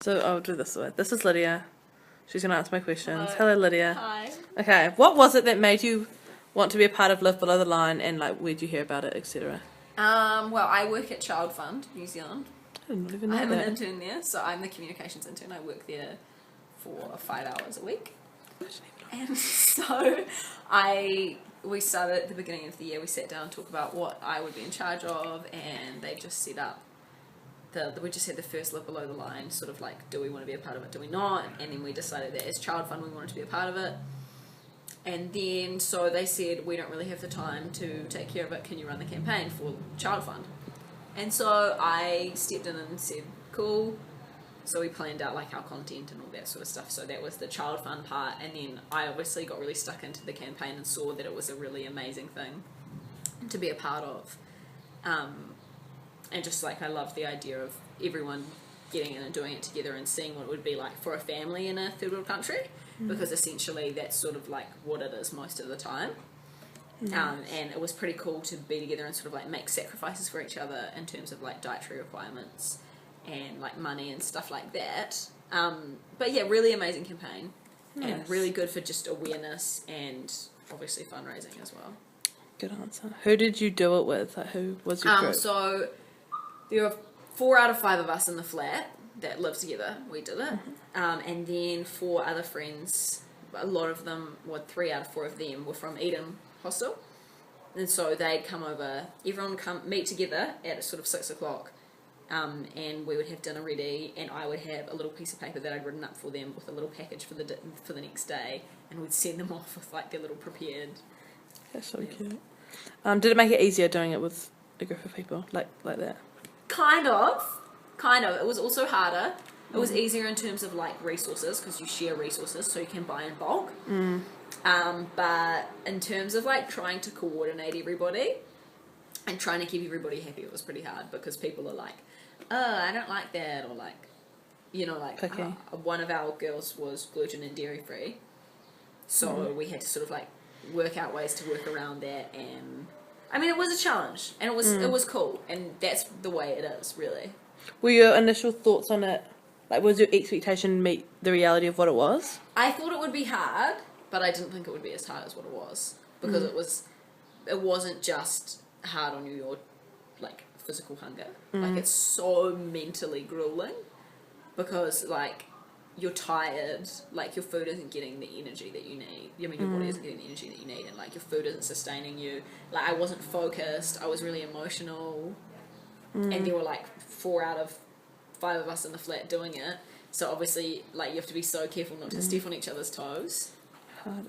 So I'll do this way. This is Lydia. She's going to answer my questions. Hello. Hello, Lydia. Hi. Okay, what was it that made you want to be a part of Live Below the Line, and like where'd you hear about it, etc.? Well, I work at Child Fund New Zealand. I didn't even know I'm that. an intern there, so I'm the communications intern. I work there for 5 hours a week. And so we started at the beginning of the year. We sat down and talked about what I would be in charge of, and they just set up we just had the first Live Below the Line, sort of like, do we want to be a part of it, do we not? And then we decided that as Child Fund we wanted to be a part of it. And then so they said, we don't really have the time to take care of it, can you run the campaign for Child Fund? And so I stepped in and said, cool. So we planned out like our content and all that sort of stuff. So that was the Child Fund part. And then I obviously got really stuck into the campaign and saw that it was a really amazing thing to be a part of. And just like I loved the idea of everyone getting in and doing it together and seeing what it would be like for a family in a third world country, because essentially that's sort of like what it is most of the time. And it was pretty cool to be together and sort of like make sacrifices for each other in terms of like dietary requirements and like money and stuff like that. But yeah, really amazing campaign. Nice. And really good for just awareness and obviously fundraising as well. Good answer. Who did you do it with? Like, who was your group? So there were 4 out of 5 of us in the flat that lived together. We did it. And then 4 other friends, a lot of them, 3 out of 4 of them were from Eden Hostel. And so they'd come over, everyone would meet together at sort of 6 o'clock. And we would have dinner ready, and I would have a little piece of paper that I'd written up for them with a little package for the next day, and we'd send them off with like their little prepared. That's so cute. Did it make it easier doing it with a group of people like that? Kind of. It was also harder. It was easier in terms of like resources, because you share resources, so you can buy in bulk. But in terms of like trying to coordinate everybody and trying to keep everybody happy, it was pretty hard, because people are like, oh, I don't like that, or like, you know, like one of our girls was gluten and dairy free, so we had to sort of like work out ways to work around that. And I mean, it was a challenge, and it was cool, and that's the way it is, really. Were your initial thoughts on it, like, was your expectation meet the reality of what it was? I thought it would be hard, but I didn't think it would be as hard as what it was, because it wasn't just hard on your like physical hunger. Like, it's so mentally grueling, because like you're tired, like your food isn't getting the energy that you need. I mean, your body isn't getting the energy that you need, and like your food isn't sustaining you. Like, I wasn't focused, I was really emotional, and there were like 4 out of 5 of us in the flat doing it, so obviously like you have to be so careful not to step on each other's toes. Harder.